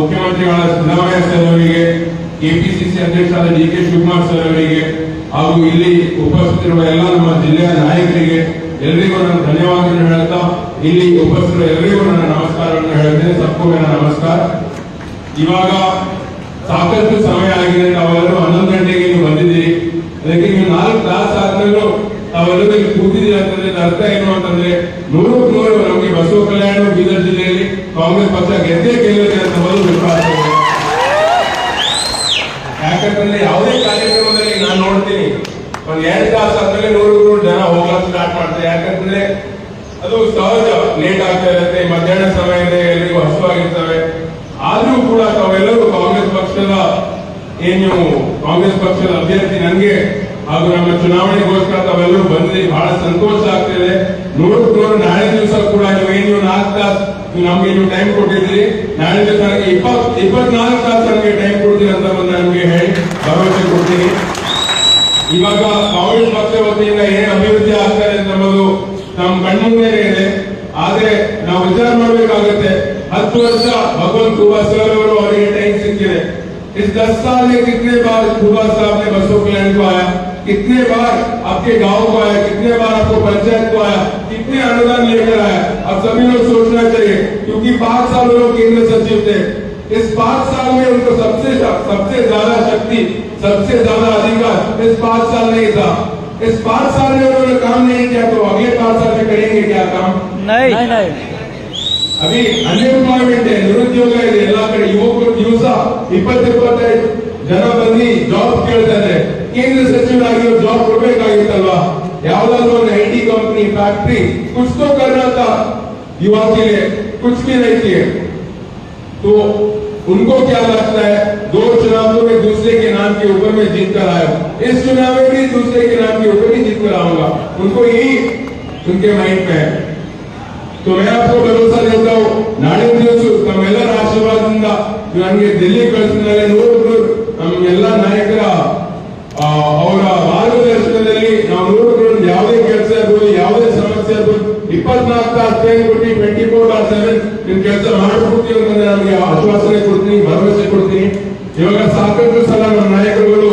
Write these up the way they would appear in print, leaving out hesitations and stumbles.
ಮುಖ್ಯಮಂತ್ರಿಗಳ ಸಿದ್ದರಾಮಯ್ಯ ಸರ್ ಅವರಿಗೆ, ಕೆಪಿಸಿಸಿ ಅಧ್ಯಕ್ಷರಾದ ಡಿ ಕೆ ಶಿವಕುಮಾರ್ ಸರ್ ಅವರಿಗೆ ಹಾಗೂ ಇಲ್ಲಿ ಉಪಸ್ಥಿತಿರುವ ಎಲ್ಲ ನಮ್ಮ ಜಿಲ್ಲೆಯ ನಾಯಕರಿಗೆ ಎಲ್ಲರಿಗೂ ನಾನು ಧನ್ಯವಾದಗಳನ್ನು ಹೇಳ್ತಾ ಇಲ್ಲಿ ಉಪಸ್ಥಿತರು ಎಲ್ಲರಿಗೂ ನನ್ನ ನಮಸ್ಕಾರವನ್ನು ಹೇಳ್ತೇನೆ. ಸಬ್ಕೋ ಮೇರಾ ನಮಸ್ಕಾರ. ಇವಾಗ ಸಾಕಷ್ಟು ಸಮಯ ಆಗಿದೆ. ತಾವೆಲ್ಲರೂ 11 ಗಂಟೆಗೆ ನೀವು ಬಂದಿದ್ದೀರಿ. ಅದಕ್ಕೆ ನೀವು 4 ತಾಸು ಆದ್ಮೇಲೂ ತಾವೆಲ್ಲರೂ ಇಲ್ಲಿ ಕೂತಿದ್ದೀರಿ ಅಂತಂದ್ರೆ ಅರ್ಥ ಏನು ಅಂತಂದ್ರೆ 100% ನಮಗೆ ಬಸವ ಕಲ್ಯಾಣ ಬೀದರ್ ಜಿಲ್ಲೆಯಲ್ಲಿ ಕಾಂಗ್ರೆಸ್ ಪಕ್ಷ ಗೆದ್ದೇ ಗೆಲ್ಲುತ್ತೆ ಅಂತ ಒಂದು ವಿಶ್ವಾಸ ಇದೆ. ಯಾಕಂತಂದ್ರೆ ಯಾವುದೇ ಕಾರ್ಯಕ್ರಮದಲ್ಲಿ ನಾನು ನೋಡ್ತೀನಿ ಒಂದ್ 2 ತಾಸು ಆದ್ಮೇಲೆ 100 ಜನ ಹೋಗಕ್ಕೆ ಸ್ಟಾರ್ಟ್ ಮಾಡ್ತಾರೆ. ಯಾಕಂತಂದ್ರೆ ಅದು ಸಹಜ, ಲೇಟ್ ಆಗ್ತಾ ಇರುತ್ತೆ, ಮಧ್ಯಾಹ್ನ ಸಮಯ ಇದೆ, ಎಲ್ಲರಿಗೂ ಹಸುವಾಗಿರ್ತವೆ. ಆದ್ರೂ ಕೂಡ ತಾವೆಲ್ಲರೂ ಕಾಂಗ್ರೆಸ್ ಪಕ್ಷದ ಕಾಂಗ್ರೆಸ್ ಪಕ್ಷದ ಅಭ್ಯರ್ಥಿ ನನಗೆ ಹಾಗೂ ನಮ್ಮ ಚುನಾವಣೆಗೋಸ್ಕರ ತಾವೆಲ್ಲರೂ ಬಂದಿದ್ದೀರಿ. ಬಹಳ ಸಂತೋಷ ಆಗ್ತಿದೆ. 100% ನಾಳೆ ದಿವಸ ಕೂಡ ನೀವು 4 ತಾಸು ನಮ್ಗೆ ನೀವು ಟೈಮ್ ಕೊಟ್ಟಿದ್ದೀರಿ. ನಾಳೆ ದಿವಸ ನನಗೆ 24 ತಾಸು ನನಗೆ ಟೈಮ್ ಕೊಡ್ತೀರಿ ಅಂತ ನನಗೆ ಹೇಳಿ ಭರವಸೆ ಕೊಡ್ತೀನಿ. ಇವಾಗ ಕಾಂಗ್ರೆಸ್ ಪಕ್ಷ ವತಿಯಿಂದ ಏನ್ ಅಭಿವೃದ್ಧಿ ಆಗ್ತಾರೆ ಅನ್ನೋದು ನಮ್ಮ ಕಣ್ಮುಂದೆ ಇದೆ. ಆದ್ರೆ ನಾವು ವಿಚಾರ ಮಾಡಬೇಕಾಗುತ್ತೆ. 10 ವರ್ಷ ಭಗವಂತ ಖೂಬಾ ಸರ್ ಅವರು ಅವರಿಗೆ ಟೈಮ್ ಸಿಕ್ಕಿದೆ. इस 10 साल में कितने बार खूबा साहब ने बसों कल्याण को आया, कितने बार आपके गांव को आया, कितने बार आपको पंचायत को आया, कितने अनुदान लेकर आया. अब सभी लोग सोचना चाहिए क्योंकि 5 साल लोग केंद्र सचिव थे. इस 5 साल में उनको सबसे ज्यादा शक्ति, सबसे ज्यादा अधिकार इस 5 साल नहीं था. इस 5 साल में उन्होंने काम नहीं किया तो अगले 5 साल में करेंगे क्या काम? नहीं. अभी अनएम्प्लॉयमेंट है, निरुद्योग ಇದೆ ಎಲ್ಲ ಕಡೆ. ಯುವಕರು ದಿವಸ 20-25 ಜನ ಬಂದು ಜಾಬ್ ಕೇಳ್ತಾರೆ. ಕೇಂದ್ರ ಸಚಿವರಾಗಿ ಜಾಬ್ ಕೊಡಬೇಕಾಗಿತ್ತಲ್ವಾ? ಯಾವ್ದಾದ್ರು ಒಂದು ಐಟಿ कंपनी, फैक्ट्री, कुछ तो करना था युवा के लिए. कुछ भी नहीं किए. तो उनको क्या लगता है 2 चुनावों में दूसरे के नाम के ऊपर में जीत कर आया, इस चुनाव में भी दूसरे के नाम के ऊपर ही जीत कर आऊंगा. उनको यही उनके माइंड में है. तो मैं आपको भरोसा देता हूँ, नाಳೆ ದಿವಸ ತಮ್ಮೆಲ್ಲರ ಆಶೀರ್ವಾದದಿಂದ ನನಗೆ ದಿಲ್ಲಿ ಕಳಿಸಿದರೆ 100% ನಮ್ಮೆಲ್ಲ ನಾಯಕರ ಅವರ ಮಾರ್ಗದರ್ಶನದಲ್ಲಿ ನಾವು 100% ಯಾವುದೇ ಕೆಲಸ ಇರ್ಬೋದು, ಯಾವುದೇ ಸಮಸ್ಯೆ ಇರ್ಬೋದು, 24 ತಾಸು ಟೈಮ್ ಕೊಟ್ಟು 24/7 ನಿಮ್ ಕೆಲಸ ಮಾಡ್ಕೊಡ್ತೀವಿ ಅಂತ ನಮಗೆ ಆಶ್ವಾಸನೆ ಕೊಡ್ತೀನಿ, ಭರವಸೆ ಕೊಡ್ತೀನಿ. ಇವಾಗ ಸಾಕಷ್ಟು ಸಲ ನಮ್ಮ ನಾಯಕರುಗಳು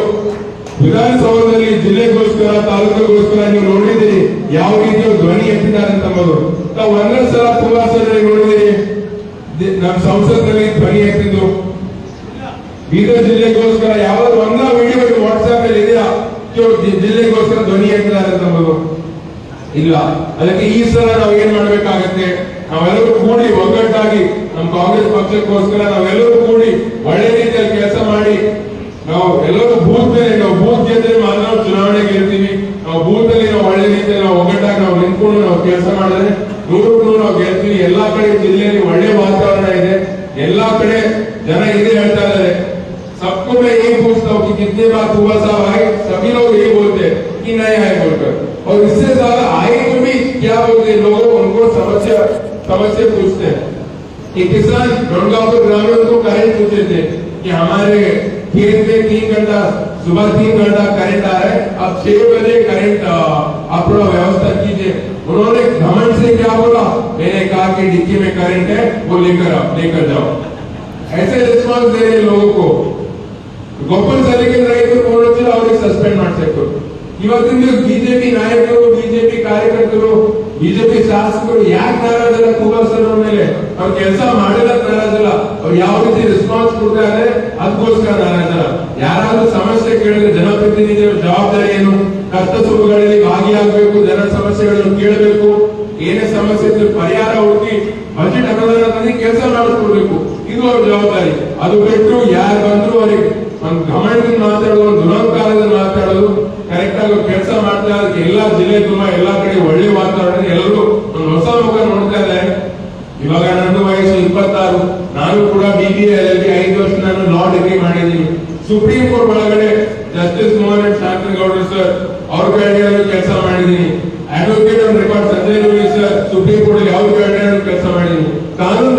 ವಿಧಾನಸೌಧದಲ್ಲಿ ಜಿಲ್ಲೆಗೋಸ್ಕರ, ತಾಲೂಕಿಗೋಸ್ಕರ ನೀವು ನೋಡಿದ್ದೀರಿ ಯಾವ ರೀತಿಯ ಧ್ವನಿ ಎತ್ತಿದ್ದಾರೆ ಅಂತ ಮೊದಲು. ತಾವು 11 ಸಲ ಕುಮಾರಸ್ವಾಮಿ ನೋಡಿದ್ದೀರಿ ನಮ್ಮ ಸಂಸತ್ನಲ್ಲಿ ಧ್ವನಿ ಎತ್ತಿದ್ದು. ಬೀದರ್ ಜಿಲ್ಲೆಗೋಸ್ಕರ ಯಾವ್ದಾದ್ರು ಒಂದ ವಿಡಿಯೋ ವಾಟ್ಸ್ಆಪ್ ಅಲ್ಲಿ ಇದೆಯಾ ಜಿಲ್ಲೆಗೋಸ್ಕರ ಧ್ವನಿ ಎತ್ತಿದ್ದಾರೆ ಅಂತ ಮೊದಲು? ಇಲ್ಲ. ಅದಕ್ಕೆ ಈ ಸಲ ನಾವು ಏನ್ ಮಾಡ್ಬೇಕಾಗತ್ತೆ, ನಾವೆಲ್ಲರೂ ಕೂಡಿ ಒಗ್ಗಟ್ಟಾಗಿ ನಮ್ಮ ಕಾಂಗ್ರೆಸ್ ಪಕ್ಷಕ್ಕೋಸ್ಕರ ನಾವೆಲ್ಲರೂ ಕೂಡಿ ಒಳ್ಳೆ ರೀತಿಯಲ್ಲಿ ಕೆಲಸ ಮಾಡಿ ನಾವು ಎಲ್ಲರೂ ಬೂತ್ ಮೇಲೆ ನಾವು ಬೂತ್ ಗೆದ್ರೆ ಮಾತ್ರ ನಾವು ಚುನಾವಣೆ ಗೆಲ್ತೀವಿ. ನಾವು ಬೂತ್ ಅಲ್ಲಿ ನಾವು ಒಳ್ಳೆ ರೀತಿಯಲ್ಲಿ ನಾವು ಒಗ್ಗಟ್ಟಾಗಿ ನಾವು ನಿಂತ್ಕೊಂಡು ನಾವು ಕೆಲಸ ಮಾಡಿದ್ರೆ 100% ನಾವು ಗೆಲ್ತೀವಿ. ಎಲ್ಲಾ ಕಡೆ ಜಿಲ್ಲೆಯಲ್ಲಿ ಒಳ್ಳೆ ವಾತಾವರಣ ಇದೆ. ಎಲ್ಲಾ ಕಡೆ ಜನ ಇದೇ ಹೇಳ್ತಾ ಇದ್ದಾರೆ. सबको मैं यही पूछता हूँ कि कितने बार खूबा साहब आए, सभी लोग यही बोलते हैं कि नहीं आए बोलकर. और इससे ज्यादा आए तो भी क्या बोलते हैं लोगों, उनको समस्या पूछते हैं. एक किसान ढोलगांव ग्रामीण को करेंट पूछे थे कि हमारे खेत में 3 घंटा सुबह 3 घंटा करंट आ रहा है, अब 6 बजे करंट आप लोग व्यवस्था कीजिए. उन्होंने घमंड से क्या बोला, मैंने कहा कि डिक्की में करंट है वो लेकर जाओ. ऐसे रिस्पॉन्स दे रहे लोगों को. ಗೋಪಾಲ್ ಸಲಿಕೇಂದ್ರ ರೈತರು ಫೋನ್ ಅವ್ರಿಗೆ ಸಸ್ಪೆಂಡ್ ಮಾಡಿಸಬೇಕು. ಇವತ್ತಿನ ದಿವಸ ಬಿಜೆಪಿ ನಾಯಕರು, ಬಿಜೆಪಿ ಕಾರ್ಯಕರ್ತರು, ಬಿಜೆಪಿ ಶಾಸಕರು ಯಾಕೆ ನಾರಾಜಲ್ಲ ಖೂಬಾ ಸರ್ ಮೇಲೆ? ಅವ್ರು ಕೆಲಸ ಮಾಡಿಲ್ಲ ನಾರಾಜಲ್ಲ, ಅವ್ರು ಯಾವ ರೀತಿ ರೆಸ್ಪಾನ್ಸ್ ಕೊಡ್ತಾರೆ ಅದಕ್ಕೋಸ್ಕರ ನಾರಾಜಲ್ಲ. ಯಾರಾದ್ರೂ ಸಮಸ್ಯೆ ಕೇಳಿದ್ರೆ ಜನಪ್ರತಿನಿಧಿಗಳ ಜವಾಬ್ದಾರಿ ಏನು? ಕಷ್ಟ ಸುಖಗಳಲ್ಲಿ ಭಾಗಿಯಾಗಬೇಕು, ಜನ ಸಮಸ್ಯೆಗಳನ್ನು ಕೇಳಬೇಕು, ಏನೇ ಸಮಸ್ಯೆ ಇದ್ರೂ ಪರಿಹಾರ ಹುಡುಕಿ ಬಜೆಟ್ ಅನುದಾನ ತಂದು ಕೆಲಸ ಮಾಡಿಸ್ಕೊಡ್ಬೇಕು. ಇದು ಅವ್ರ ಜವಾಬ್ದಾರಿ. ಅದು ಬಿಟ್ಟು ಯಾರು ಬಂದ್ರು ಅವರಿಗೆ ಒಂದು ಗಮನದಿಂದ ಮಾತಾಡೋದು, ಒಂದು ದುರಹಂಕಾರದಿಂದ ಮಾತಾಡೋದು, ಕರೆಕ್ಟ್ ಆಗಿ ಕೆಲಸ ಮಾಡ್ತಾ ಅದಕ್ಕೆ ಎಲ್ಲಾ ಜಿಲ್ಲೆ ತುಂಬಾ ಎಲ್ಲಾ ಕಡೆ ಒಳ್ಳೆ ವಾತಾವರಣ, ಎಲ್ಲರೂ ಒಂದು ಹೊಸ ಮುಖ ನೋಡ್ತಾ ಇದ್ದಾರೆ. ಇವಾಗ ನನ್ನ ವಯಸ್ಸು 26. ನಾನು ಕೂಡ BBA ಅಲ್ಲಿ 5 ವರ್ಷ ನಾನು ಲಾ ಡಿಗ್ರಿ ಮಾಡಿದ್ದೀನಿ. ಸುಪ್ರೀಂ ಕೋರ್ಟ್ ಒಳಗಡೆ ಜಸ್ಟಿಸ್ ಮೋಹನ್ ಅಂಡ್ ಶಾಂತನಗೌಡರು ಸರ್ ಅವ್ರ ಕೆಳಗಡೆ ಕೆಲಸ ಮಾಡಿದ್ದೀನಿ. Advocate on record Sanjay Louis sir supreme court ಅಲ್ಲಿ ಅವ್ರ ಕೆಳಗಡೆ ಕೆಲಸ ಮಾಡಿದ್ದೀನಿ. ಕಾನೂನು